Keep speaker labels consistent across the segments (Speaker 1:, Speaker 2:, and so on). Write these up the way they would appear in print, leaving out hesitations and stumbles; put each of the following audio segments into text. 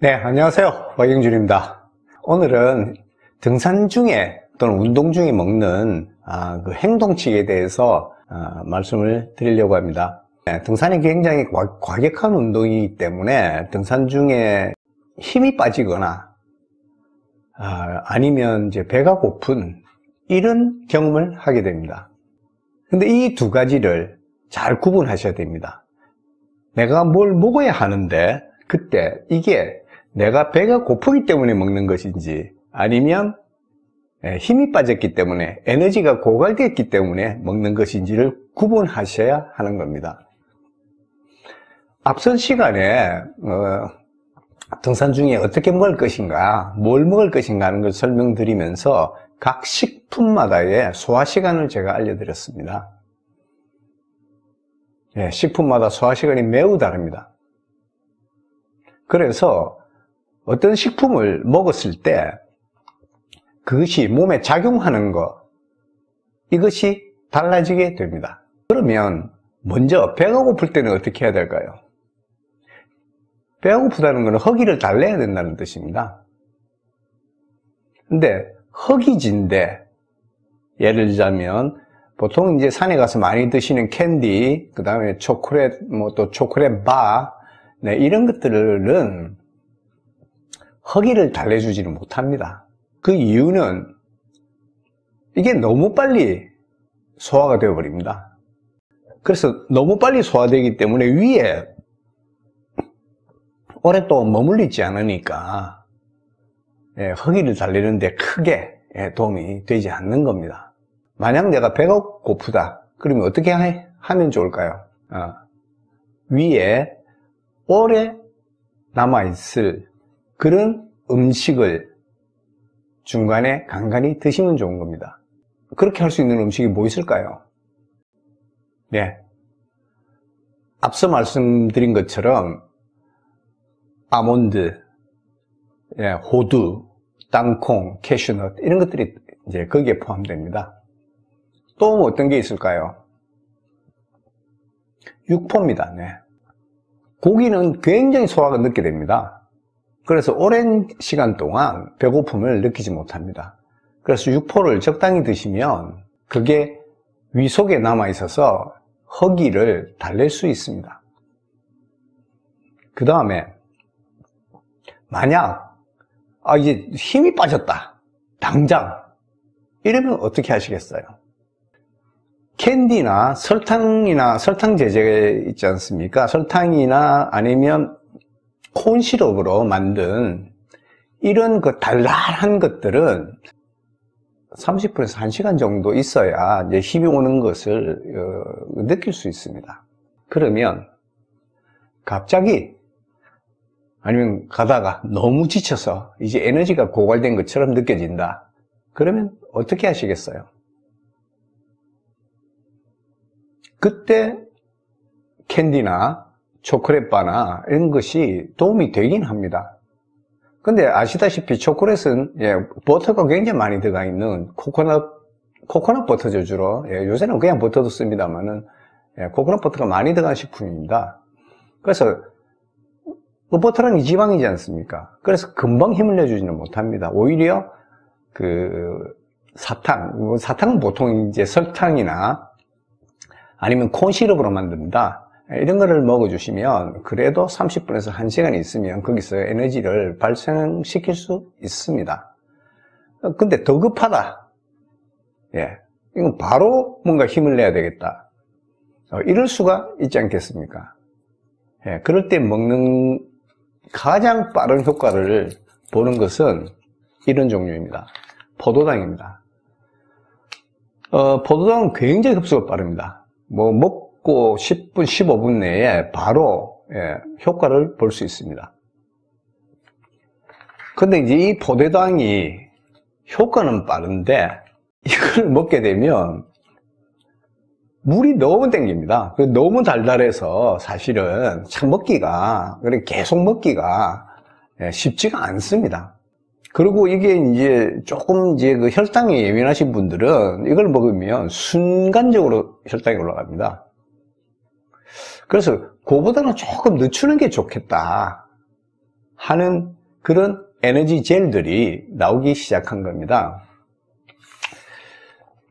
Speaker 1: 네, 안녕하세요. 박영준입니다. 오늘은 등산 중에 또는 운동 중에 먹는 그 행동칙에 대해서 말씀을 드리려고 합니다. 등산이 굉장히 과격한 운동이기 때문에 등산 중에 힘이 빠지거나 아니면 이제 배가 고픈 이런 경험을 하게 됩니다. 근데 이 두 가지를 잘 구분하셔야 됩니다. 내가 뭘 먹어야 하는데 그때 이게 내가 배가 고프기 때문에 먹는 것인지 아니면 힘이 빠졌기 때문에 에너지가 고갈됐기 때문에 먹는 것인지를 구분하셔야 하는 겁니다. 앞선 시간에 등산 중에 어떻게 먹을 것인가, 뭘 먹을 것인가 하는 걸 설명드리면서 각 식품마다의 소화 시간을 제가 알려드렸습니다. 식품마다 소화 시간이 매우 다릅니다. 그래서 어떤 식품을 먹었을 때 그것이 몸에 작용하는 것, 이것이 달라지게 됩니다. 그러면 먼저 배가 고플 때는 어떻게 해야 될까요? 배가 고프다는 것은 허기를 달래야 된다는 뜻입니다. 근데 허기진데 예를 들자면 보통 이제 산에 가서 많이 드시는 캔디, 그 다음에 초콜릿, 또 초콜릿 바, 이런 것들은 허기를 달래주지는 못합니다. 그 이유는 이게 너무 빨리 소화가 되어버립니다. 그래서 너무 빨리 소화되기 때문에 위에 오랫동안 머물러 있지 않으니까 허기를 달래는데 크게 도움이 되지 않는 겁니다. 만약 내가 배가 고프다 그러면 어떻게 하면 좋을까요? 위에 오래 남아있을 그런 음식을 중간에 간간히 드시면 좋은 겁니다. 그렇게 할 수 있는 음식이 뭐 있을까요? 네, 앞서 말씀드린 것처럼 아몬드, 호두, 땅콩, 캐슈넛 이런 것들이 이제 거기에 포함됩니다. 또 어떤 게 있을까요? 육포입니다. 네. 고기는 굉장히 소화가 늦게 됩니다. 그래서 오랜 시간 동안 배고픔을 느끼지 못합니다. 그래서 육포를 적당히 드시면 그게 위 속에 남아 있어서 허기를 달랠 수 있습니다. 그 다음에 만약 이제 힘이 빠졌다 당장 이러면 어떻게 하시겠어요? 캔디나 설탕 제제 있지 않습니까? 설탕이나 아니면 콘 시럽으로 만든 이런 그 달달한 것들은 30분에서 1시간 정도 있어야 이제 힘이 오는 것을 느낄 수 있습니다. 그러면 갑자기 아니면 가다가 너무 지쳐서 이제 에너지가 고갈된 것처럼 느껴진다. 그러면 어떻게 하시겠어요? 그때 캔디나 초콜릿바나 이런 것이 도움이 되긴 합니다. 근데 아시다시피 초콜릿은 버터가 굉장히 많이 들어가 있는 코코넛 버터죠 주로. 요새는 그냥 버터도 씁니다만은 코코넛 버터가 많이 들어간 식품입니다. 그래서 그 버터는 지방이지 않습니까? 그래서 금방 힘을 내주지는 못합니다. 오히려 그 사탕은 보통 이제 설탕이나 아니면 콘시럽으로 만듭니다. 이런 거를 먹어주시면 그래도 30분에서 1시간 있으면 거기서 에너지를 발생시킬 수 있습니다. 근데 더 급하다. 이건 바로 뭔가 힘을 내야 되겠다. 이럴 수가 있지 않겠습니까? 그럴 때 먹는 가장 빠른 효과를 보는 것은 이런 종류입니다. 포도당입니다. 포도당은 굉장히 흡수가 빠릅니다. 먹고 10분, 15분 내에 바로 효과를 볼 수 있습니다. 근데 이제 이 포도당이 효과는 빠른데 이걸 먹게 되면 물이 너무 땡깁니다. 너무 달달해서 사실은 참 먹기가, 계속 먹기가 쉽지가 않습니다. 그리고 이게 이제 조금 이제 그 혈당이 예민하신 분들은 이걸 먹으면 순간적으로 혈당이 올라갑니다. 그래서 그거보다는 조금 늦추는 게 좋겠다 하는 그런 에너지 젤들이 나오기 시작한 겁니다.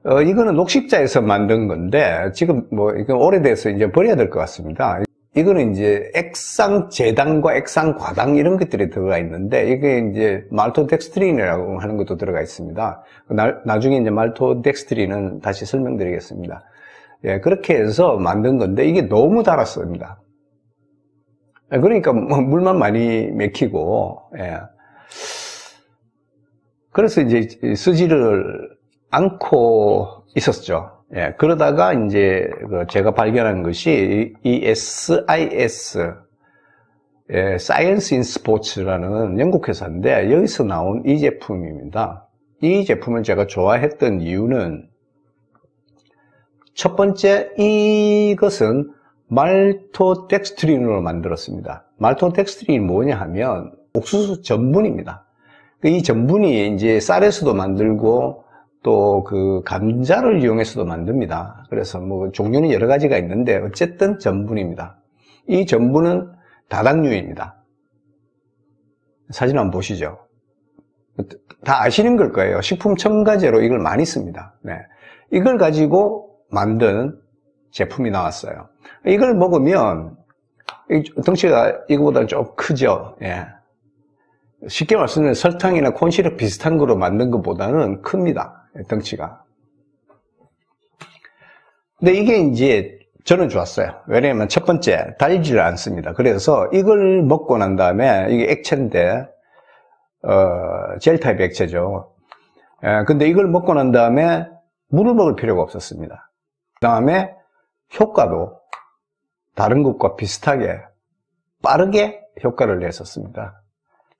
Speaker 1: 이거는 녹십자에서 만든 건데, 지금 이건 오래돼서 이제 버려야 될 것 같습니다. 이거는 이제 액상제당과 액상과당 이런 것들이 들어가 있는데, 이게 이제 말토덱스트린이라고 하는 것도 들어가 있습니다. 나중에 이제 말토덱스트린은 다시 설명드리겠습니다. 예, 그렇게 해서 만든 건데, 이게 너무 달았습니다. 그러니까 물만 많이 맥히고, 예. 그래서 이제 쓰지를 않고 있었죠. 예, 그러다가 이제 제가 발견한 것이 이 SIS, 예, Science in Sports라는 영국 회사인데 여기서 나온 이 제품입니다. 이 제품을 제가 좋아했던 이유는 첫 번째, 이것은 말토덱스트린으로 만들었습니다. 말토덱스트린이 뭐냐 하면 옥수수 전분입니다. 이 전분이 이제 쌀에서도 만들고 또 그 감자를 이용해서도 만듭니다. 그래서 뭐 종류는 여러 가지가 있는데 어쨌든 전분입니다. 이 전분은 다당류입니다. 사진 한번 보시죠. 다 아시는 걸 거예요. 식품 첨가제로 이걸 많이 씁니다. 네. 이걸 가지고 만든 제품이 나왔어요. 이걸 먹으면 덩치가 이거보다 좀 크죠. 예. 쉽게 말씀드리면 설탕이나 콘시럽 비슷한 거로 만든 것보다는 큽니다. 덩치가. 근데 이게 이제 저는 좋았어요. 왜냐하면 첫 번째, 달지를 않습니다. 그래서 이걸 먹고 난 다음에 이게 액체인데 젤 타입 액체죠. 근데 이걸 먹고 난 다음에 물을 먹을 필요가 없었습니다. 그 다음에 효과도 다른 것과 비슷하게 빠르게 효과를 냈었습니다.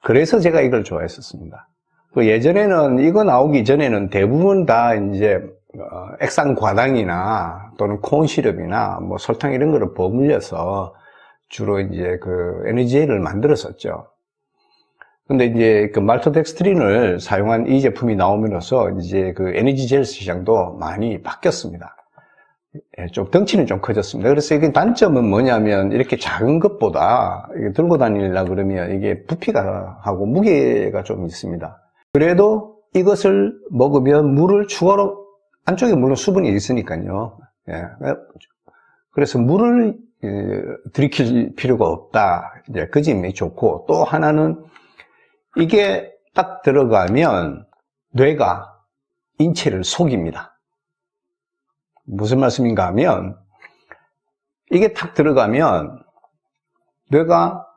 Speaker 1: 그래서 제가 이걸 좋아했었습니다. 예전에는 이거 나오기 전에는 대부분 다 이제 액상과당이나 또는 콘시럽이나 뭐 설탕 이런 거를 버무려서 주로 이제 그 에너지젤을 만들었었죠. 근데 이제 그 말토덱스트린을 사용한 이 제품이 나오면서 이제 그 에너지젤 시장도 많이 바뀌었습니다. 좀 덩치는 좀 커졌습니다. 그래서 이게 단점은 뭐냐면 이렇게 작은 것보다 이게 들고 다니려고 그러면 이게 부피가 하고 무게가 좀 있습니다. 그래도 이것을 먹으면 물을 추가로 안쪽에 물론 수분이 있으니까요. 예. 그래서 물을 들이킬 필요가 없다. 이제 그 점이 좋고 또 하나는 이게 딱 들어가면 뇌가 인체를 속입니다. 무슨 말씀인가 하면 이게 탁 들어가면 뇌가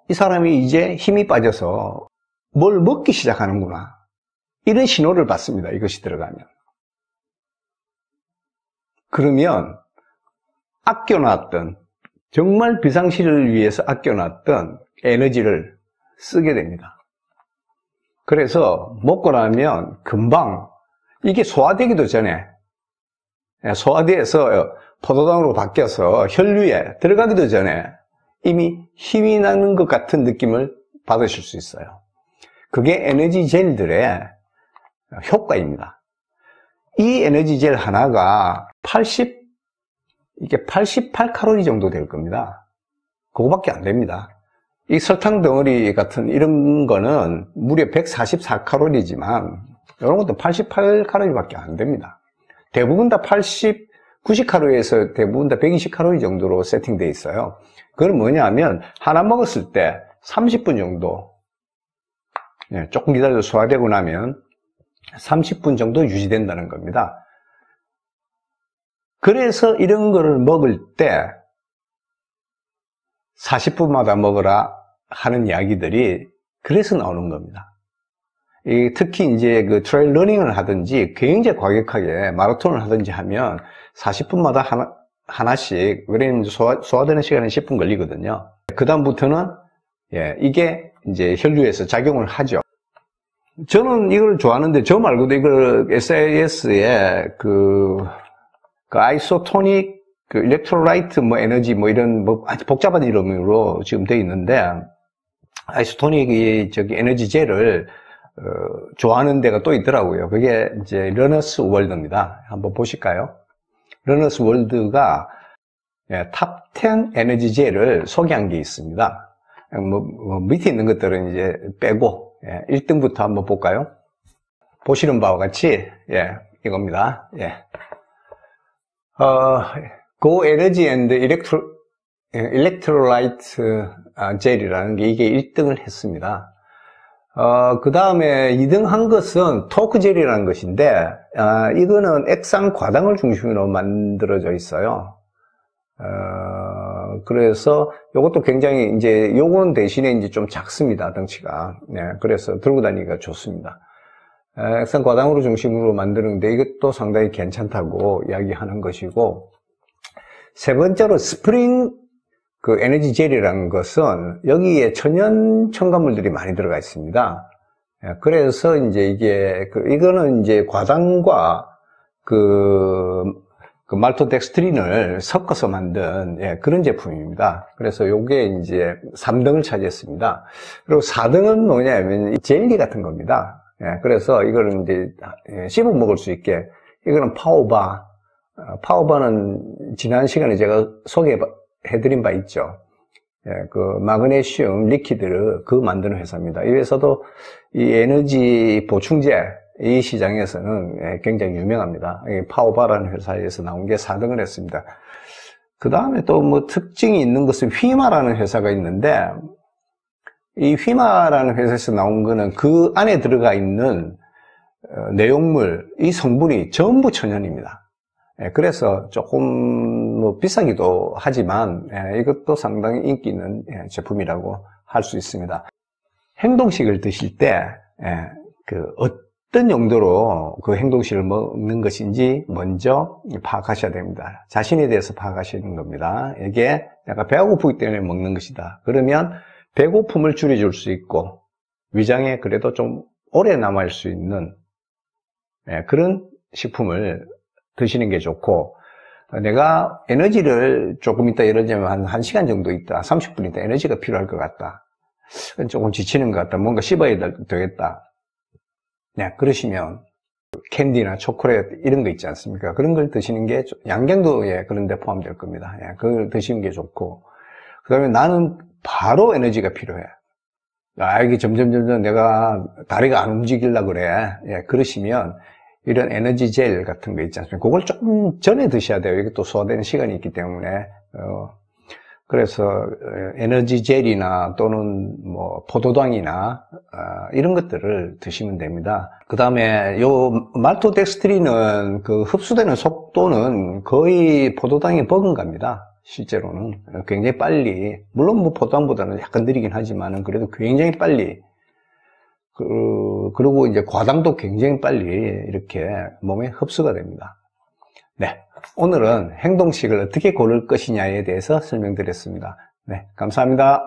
Speaker 1: 이 사람이 이제 힘이 빠져서 뭘 먹기 시작하는구나 이런 신호를 받습니다. 이것이 들어가면. 그러면 아껴놨던 정말 비상시를 위해서 아껴놨던 에너지를 쓰게 됩니다. 그래서 먹고 나면 금방 이게 소화되기도 전에 소화돼서 포도당으로 바뀌어서 혈류에 들어가기도 전에 이미 힘이 나는 것 같은 느낌을 받으실 수 있어요. 그게 에너지 젤들의 효과입니다. 이 에너지 젤 하나가 이게 88칼로리 정도 될 겁니다. 그거밖에 안 됩니다. 이 설탕 덩어리 같은 이런 거는 무려 144칼로리지만 이런 것도 88칼로리밖에 안 됩니다. 대부분 다 90칼로리에서 대부분 다 120칼로리 정도로 세팅되어 있어요. 그건 뭐냐면 하나 먹었을 때 30분 정도 조금 기다려서 소화되고 나면 30분 정도 유지된다는 겁니다. 그래서 이런 거를 먹을 때 40분마다 먹으라 하는 이야기들이 그래서 나오는 겁니다. 특히 이제 그 트레일 러닝을 하든지 굉장히 과격하게 마라톤을 하든지 하면 40분마다 하나씩, 왜냐면 소화되는 시간은 10분 걸리거든요. 그다음부터는 이게 이제 혈류에서 작용을 하죠. 저는 이걸 좋아하는데 저 말고도 이걸 SIS에 그 아이소토닉 그 일렉트로라이트 에너지 이런 아주 복잡한 이름으로 지금 되어 있는데 아이소토닉이 에너지 젤을 좋아하는 데가 또 있더라고요. 그게 이제 러너스 월드입니다. 한번 보실까요? 러너스 월드가 예, 탑10 에너지 젤을 소개한 게 있습니다. 밑에 있는 것들은 이제 빼고, 1등부터 한번 볼까요? 보시는 바와 같이, 이겁니다. Go Energy and Electrolyte 젤이라는 게 이게 1등을 했습니다. 그 다음에 2등 한 것은 토크 젤이라는 것인데, 이거는 액상 과당을 중심으로 만들어져 있어요. 그래서 요것도 굉장히 이제 요거는 대신에 이제 좀 작습니다, 덩치가. 그래서 들고 다니기가 좋습니다. 액상 과당으로 중심으로 만드는데 이것도 상당히 괜찮다고 이야기하는 것이고, 세 번째로 스프링 그 에너지 젤이라는 것은 여기에 천연 첨가물들이 많이 들어가 있습니다. 그래서 이제 이거는 이제 과당과 그 말토덱스트린을 섞어서 만든 그런 제품입니다. 그래서 요게 이제 3등을 차지했습니다. 그리고 4등은 뭐냐면 젤리 같은 겁니다. 그래서 이거는 이제 씹어 먹을 수 있게, 이거는 파워바. 파워바는 지난 시간에 제가 소개해드린 바 있죠. 그 마그네슘 리퀴드를 만드는 회사입니다. 이 회사도 이 에너지 보충제, 이 시장에서는 굉장히 유명합니다. 파워바라는 회사에서 나온 게 4등을 했습니다. 그 다음에 또 뭐 특징이 있는 것은 휘마라는 회사가 있는데, 이 휘마라는 회사에서 나온 거는 그 안에 들어가 있는 내용물, 이 성분이 전부 천연입니다. 그래서 조금 뭐 비싸기도 하지만 이것도 상당히 인기 있는 제품이라고 할 수 있습니다. 행동식을 드실 때 어떤 용도로 그 행동식을 먹는 것인지 먼저 파악하셔야 됩니다. 자신에 대해서 파악하시는 겁니다. 이게 약간 배가 고프기 때문에 먹는 것이다. 그러면 배고픔을 줄여줄 수 있고 위장에 그래도 좀 오래 남을 수 있는 그런 식품을 드시는 게 좋고, 내가 에너지를 조금 있다, 예를 들면 한 1시간 정도 있다, 30분 있다 에너지가 필요할 것 같다, 조금 지치는 것 같다, 뭔가 씹어야 되겠다, 그러시면 캔디나 초콜릿 이런 거 있지 않습니까? 그런 걸 드시는 게, 양갱도 그런 데 포함될 겁니다. 그걸 드시는 게 좋고, 그 다음에 나는 바로 에너지가 필요해. 이게 점점 내가 다리가 안 움직이려고 그래. 그러시면 이런 에너지 젤 같은 거 있지 않습니까? 그걸 조금 전에 드셔야 돼요. 이게 또 소화되는 시간이 있기 때문에. 그래서 에너지 젤이나 또는 뭐 포도당이나 이런 것들을 드시면 됩니다. 그 다음에 요 말토덱스트린은 그 흡수되는 속도는 거의 포도당이 버금갑니다. 실제로는 굉장히 빨리, 물론 뭐 포도당보다는 약간 느리긴 하지만은 그래도 굉장히 빨리, 그리고 이제 과당도 굉장히 빨리 이렇게 몸에 흡수가 됩니다. 오늘은 행동식을 어떻게 고를 것이냐에 대해서 설명드렸습니다. 감사합니다.